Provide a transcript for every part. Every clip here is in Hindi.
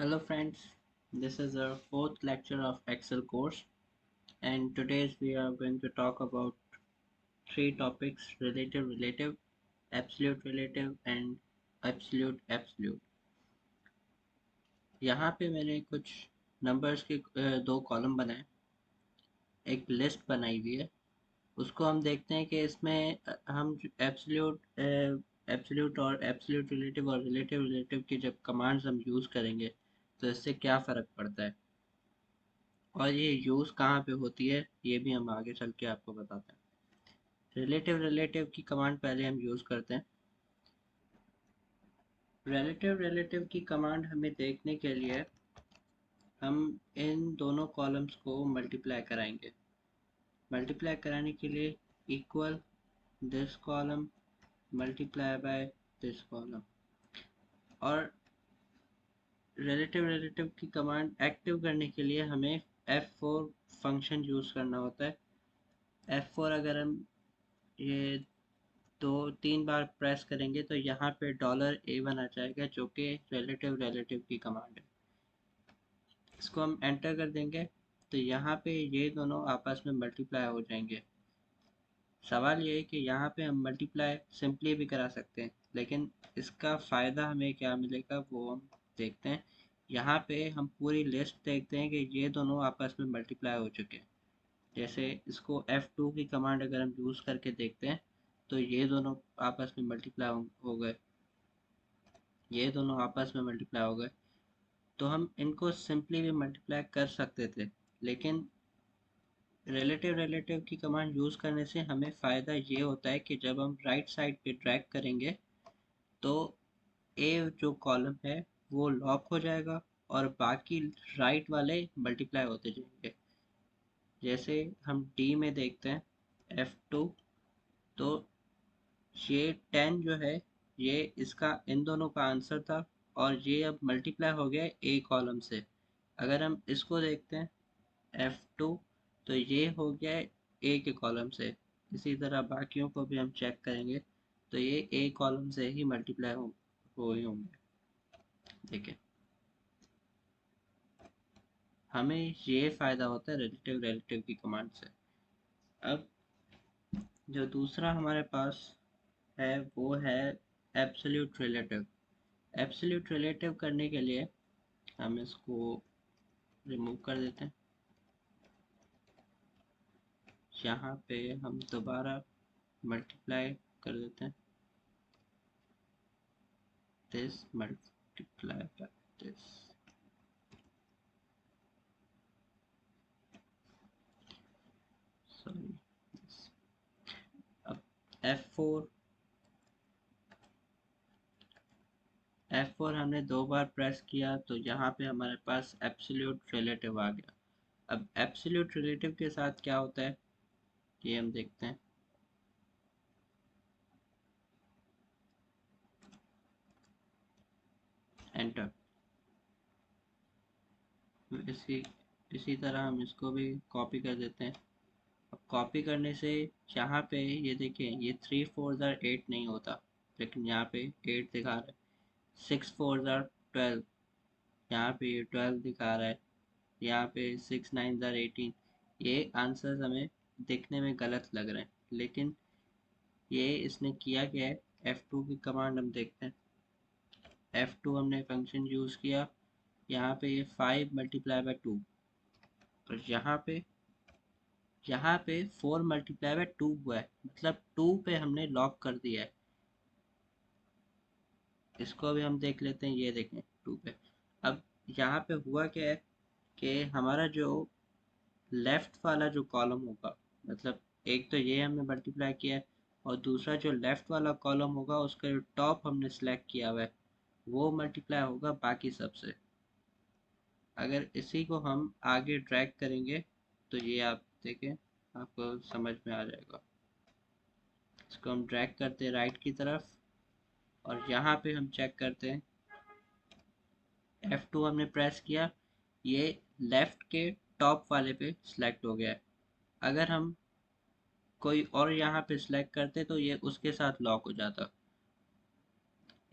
Hello friends, this is our fourth lecture of Excel course and today we are going to talk about three topics: relative, absolute and absolute. यहाँ पे मैंने कुछ नंबर्स के दो कॉलम बनाए, एक लिस्ट बनाई हुई है। उसको हम देखते हैं कि इसमें हम एब्सोल्यूट और एब्सोल्यूट और रिलेटिव की जब कमांड्स हम यूज़ करेंगे तो इससे क्या फ़र्क पड़ता है और ये यूज़ कहाँ पे होती है, ये भी हम आगे चल के आपको बताते हैं। रिलेटिव की कमांड पहले हम यूज़ करते हैं। रिलेटिव की कमांड हमें देखने के लिए हम इन दोनों कॉलम्स को मल्टीप्लाई कराएंगे। मल्टीप्लाई कराने के लिए equal this column multiply by this column. और रिलेटिव की कमांड एक्टिव करने के लिए हमें F4 फंक्शन यूज़ करना होता है। F4 अगर हम ये दो तीन बार प्रेस करेंगे तो यहाँ पे $A1 आ जाएगा जो कि रिलेटिव की कमांड है। इसको हम एंटर कर देंगे तो यहाँ पे ये दोनों आपस में मल्टीप्लाई हो जाएंगे। सवाल ये है कि यहाँ पे हम मल्टीप्लाई सिंपली भी करा सकते हैं, लेकिन इसका फ़ायदा हमें क्या मिलेगा वो हम देखते हैं। यहाँ पे हम पूरी लिस्ट देखते हैं कि ये दोनों आपस में मल्टीप्लाई हो चुके हैं। जैसे इसको F2 की कमांड अगर हम यूज़ करके देखते हैं तो ये दोनों आपस में मल्टीप्लाई हो गए, ये दोनों आपस में मल्टीप्लाई हो गए। तो हम इनको सिंपली भी मल्टीप्लाई कर सकते थे, लेकिन रिलेटिव की कमांड यूज़ करने से हमें फ़ायदा ये होता है कि जब हम राइट साइड पे ड्रैग करेंगे तो ए जो कॉलम है वो लॉक हो जाएगा और बाकी राइट वाले मल्टीप्लाई होते जाएंगे। जैसे हम डी में देखते हैं F2, तो ये 10 जो है ये इसका इन दोनों का आंसर था और ये अब मल्टीप्लाई हो गया ए कॉलम से। अगर हम इसको देखते हैं F2, तो ये हो गया ए के कॉलम से। इसी तरह बाकियों को भी हम चेक करेंगे तो ये ए कॉलम से ही मल्टीप्लाई हो ही होंगे। देखिए, हमें ये फ़ायदा होता है रिलेटिव की कमांड से। अब जो दूसरा हमारे पास है वो है एब्सोल्यूट रिलेटिव। एब्सोल्यूट रिलेटिव करने के लिए हम इसको रिमूव कर देते हैं। यहाँ पे हम दोबारा मल्टीप्लाई कर देते हैं, this multiply by this. Sorry, अब F4 हमने दो बार प्रेस किया तो यहाँ पे हमारे पास एब्सोल्यूट रिलेटिव आ गया। अब एब्सोल्यूट रिलेटिव के साथ क्या होता है ये हम देखते हैं। एंटर। इसी इसी तरह हम इसको भी कॉपी कर देते हैं। अब कॉपी करने से यहाँ पे ये देखिए, ये 3 4 ज़ार 8 नहीं होता, लेकिन यहाँ पे 8 दिखा रहा है। 6 4 ज़ार 12, यहाँ पे ये 12 दिखा रहा है। यहाँ पे 6 9 ज़ार 18। ये आंसर्स हमें दिखने में गलत लग रहे हैं, लेकिन ये इसने किया क्या है। F2 की कमांड हम देखते हैं। F2 हमने फंक्शन यूज़ किया, यहाँ पे ये 5 मल्टीप्लाई बाय 2, और यहाँ पे 4 मल्टीप्लाई बाय 2 हुआ है, मतलब 2 पे हमने लॉक कर दिया है। इसको भी हम देख लेते हैं, ये देखें 2 पे। अब यहाँ पे हुआ क्या है कि हमारा जो लेफ्ट वाला जो कॉलम होगा, मतलब एक तो ये हमने मल्टीप्लाई किया है और दूसरा जो लेफ्ट वाला कॉलम होगा उसका जो टॉप हमने सेलेक्ट किया हुआ है वो मल्टीप्लाई होगा बाकी सबसे। अगर इसी को हम आगे ड्रैग करेंगे तो ये आप देखें, आपको समझ में आ जाएगा। इसको हम ड्रैग करते हैं राइट की तरफ और यहाँ पे हम चेक करते हैं। F2 हमने प्रेस किया, ये लेफ्ट के टॉप वाले पे सिलेक्ट हो गया है। अगर हम कोई और यहाँ पे सिलेक्ट करते तो ये उसके साथ लॉक हो जाता।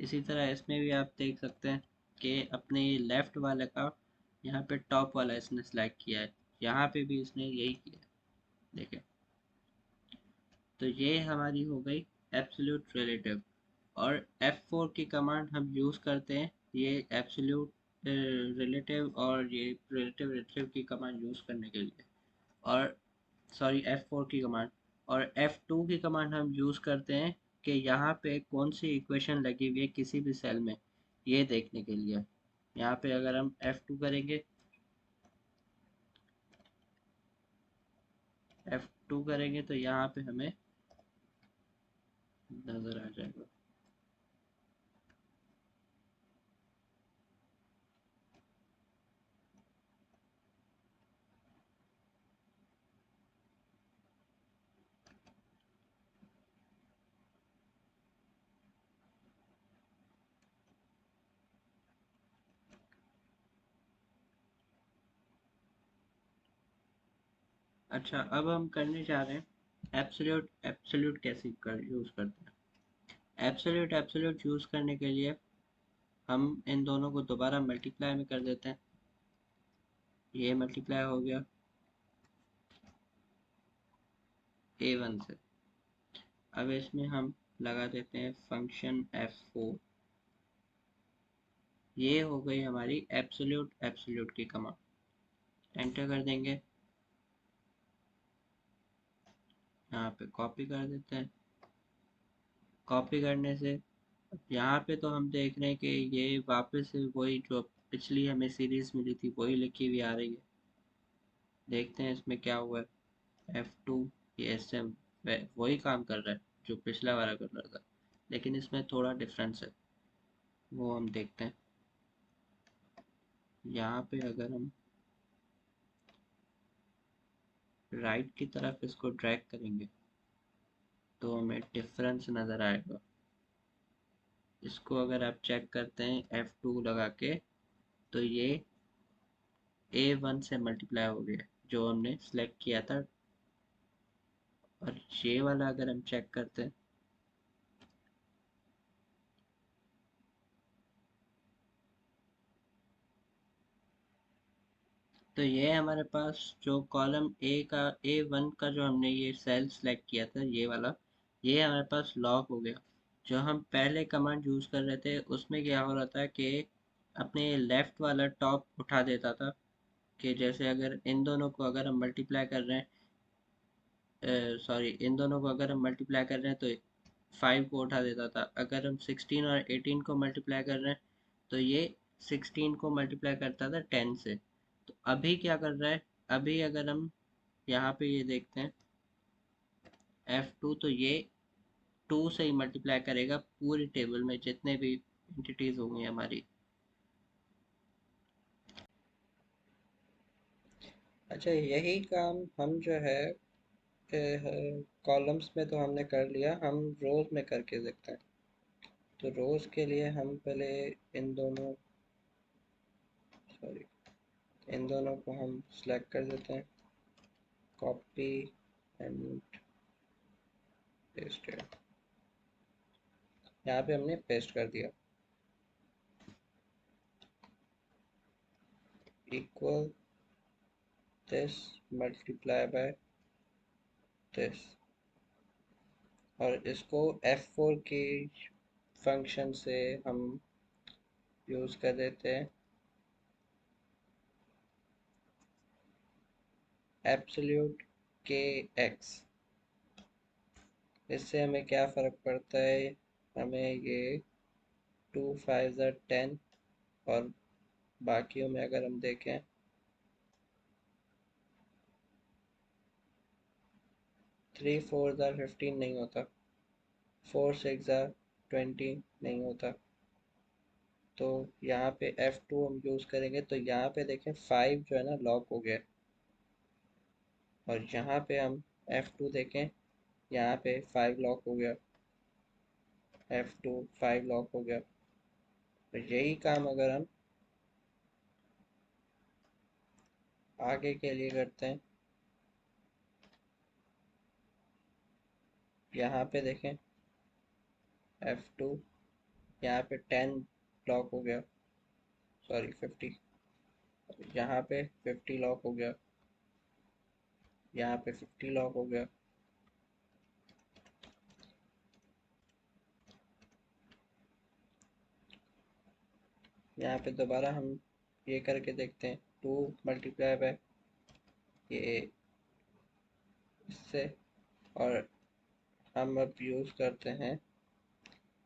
इसी तरह इसमें भी आप देख सकते हैं, कि अपने लेफ्ट वाले का यहाँ पे टॉप वाला इसने सेलेक्ट किया है, यहाँ पे भी इसने यही किया है। देखें, तो ये हमारी हो गई एब्सोल्यूट रिलेटिव। और F4 की कमांड हम यूज़ करते हैं ये एब्सोल्यूट रिलेटिव और ये रिलेटिव रिलेटिव की कमांड यूज़ करने के लिए। और सॉरी, F4 की कमांड और F2 की कमांड हम यूज़ करते हैं कि यहाँ पे कौन सी इक्वेशन लगी हुई है किसी भी सेल में, ये देखने के लिए। यहाँ पे अगर हम F2 करेंगे, F2 करेंगे तो यहाँ पे हमें नज़र आ जाएगा। अच्छा, अब हम करने जा रहे हैं एब्सोल्यूट एब्सोल्यूट कैसे कर यूज़ करते हैं। एब्सोल्यूट एब्सोल्यूट यूज़ करने के लिए हम इन दोनों को दोबारा मल्टीप्लाई में कर देते हैं। ये मल्टीप्लाई हो गया A1 से। अब इसमें हम लगा देते हैं फंक्शन F4। ये हो गई हमारी एब्सोल्यूट एब्सोल्यूट की कमांड। एंटर कर देंगे, यहाँ पे कॉपी कर देते हैं। कॉपी करने से यहाँ पे तो हम देख रहे हैं कि ये वापस से वही जो पिछली हमें सीरीज मिली थी वही लिखी हुई आ रही है। देखते हैं इसमें क्या हुआ है। F2 ये इससे वही काम कर रहा है जो पिछला वाला कर रहा था, लेकिन इसमें थोड़ा डिफरेंस है, वो हम देखते हैं। यहाँ पे अगर हम राइट की तरफ इसको ड्रैग करेंगे तो हमें डिफरेंस नज़र आएगा। इसको अगर आप चेक करते हैं F2 लगा के, तो ये A1 से मल्टीप्लाई हो गया जो हमने सेलेक्ट किया था। और ये वाला अगर हम चेक करते हैं, तो ये हमारे पास जो कॉलम A1 का जो हमने ये सेल सेलेक्ट किया था, ये वाला, ये हमारे पास लॉक हो गया। जो हम पहले कमांड यूज़ कर रहे थे उसमें क्या हो रहा था कि अपने लेफ़्ट वाला टॉप उठा देता था। कि जैसे अगर इन दोनों को अगर हम मल्टीप्लाई कर रहे हैं, सॉरी, इन दोनों को अगर हम मल्टीप्लाई कर रहे हैं तो 5 को उठा देता था। अगर हम 16 और 18 को मल्टीप्लाई कर रहे हैं तो ये 16 को मल्टीप्लाई करता था 10 से। तो अभी क्या कर रहा है, अभी अगर हम यहाँ पे ये देखते हैं F2, तो ये 2 से ही मल्टीप्लाई करेगा पूरी टेबल में जितने भी एंटिटीज होंगी हमारी। अच्छा, यही काम हम जो है कॉलम्स में तो हमने कर लिया, हम रोज में करके देखते हैं। तो रोज के लिए हम पहले इन दोनों सॉरी इन दोनों को हम सिलेक्ट कर देते हैं, कॉपी एंड पेस्ट। यहाँ पे हमने पेस्ट कर दिया, equal this multiply by this. और इसको F4 की फंक्शन से हम यूज़ कर देते हैं एब्सोल्यूट के एक्स। इससे हमें क्या फ़र्क पड़ता है, हमें ये 2 5 ज़ा 10 और बाकियों में अगर हम देखें 3 4 ज़ा 15 नहीं होता, 4 6 ज़ा 20 नहीं होता। तो यहाँ पे F2 हम यूज़ करेंगे तो यहाँ पे देखें 5 जो है ना लॉक हो गया। और यहाँ पे हम F2 देखें, यहाँ पे 5 लॉक हो गया, F2 5 लॉक हो गया। तो यही काम अगर हम आगे के लिए करते हैं, यहाँ पे देखें F2, यहाँ पे 10 लॉक हो गया। सॉरी 50, यहाँ पे 50 लॉक हो गया, यहाँ पे 50 लॉक हो गया। यहाँ पे दोबारा हम ये करके देखते हैं, 2 मल्टीप्लाई बाय ये इससे, और हम अब यूज़ करते हैं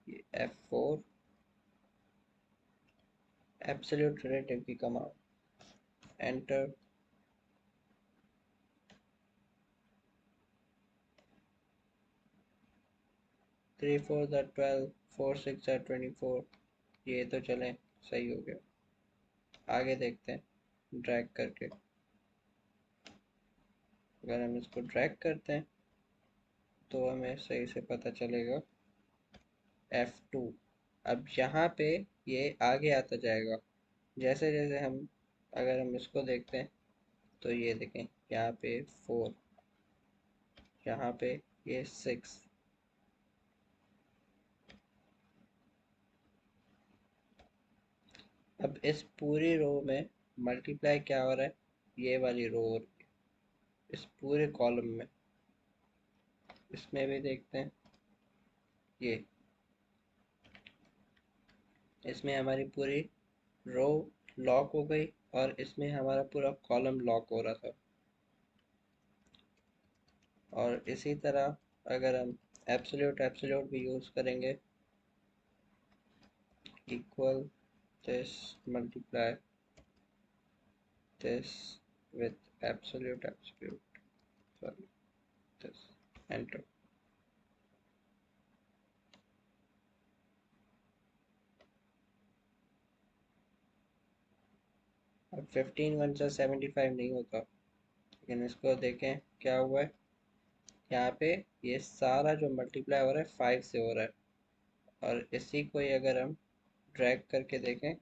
ये F4 एब्सोल्यूट रिलेटिव की कमांड, एंटर। 3 4 12, 4 6 24, ये तो चलें सही हो गया। आगे देखते हैं ड्रैग करके, अगर हम इसको ड्रैग करते हैं तो हमें सही से पता चलेगा F2। अब यहाँ पे ये आगे आता जाएगा, जैसे जैसे हम, अगर हम इसको देखते हैं तो ये देखें यहाँ पे 4, यहाँ पे ये 6। अब इस पूरी रो में मल्टीप्लाई क्या हो रहा है, ये वाली रो हो रही है इस पूरे कॉलम में। इसमें भी देखते हैं, ये इसमें हमारी पूरी रो लॉक हो गई और इसमें हमारा पूरा कॉलम लॉक हो रहा था। और इसी तरह अगर हम एब्सोल्यूट एब्सोल्यूट भी यूज़ करेंगे, equal this multiply this with absolute sorry this, enter। अब 15 वन जा 75 नहीं होता, लेकिन इसको देखें क्या हुआ है, यहाँ पे ये सारा जो मल्टीप्लाई हो रहा है 5 से हो रहा है। और इसी को ही अगर हम ड्रैग करके देखें,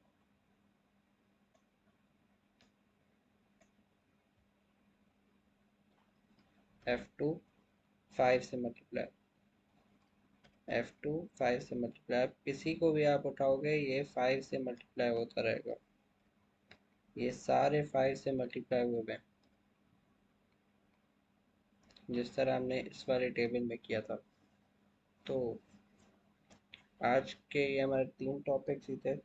F2 5 से मल्टीप्लाई, F2 5 से मल्टीप्लाई, किसी को भी आप उठाओगे ये 5 से मल्टीप्लाई होता रहेगा, ये सारे 5 से मल्टीप्लाई हुए हैं, जिस तरह हमने इस वाले टेबल में किया था। तो आज के ये हमारे 3 टॉपिक्स ही थे।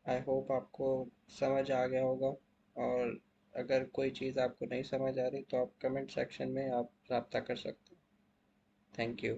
आई होप आपको समझ आ गया होगा, और अगर कोई चीज़ आपको नहीं समझ आ रही तो आप कमेंट सेक्शन में आप रब्ता कर सकते हैं। Thank you.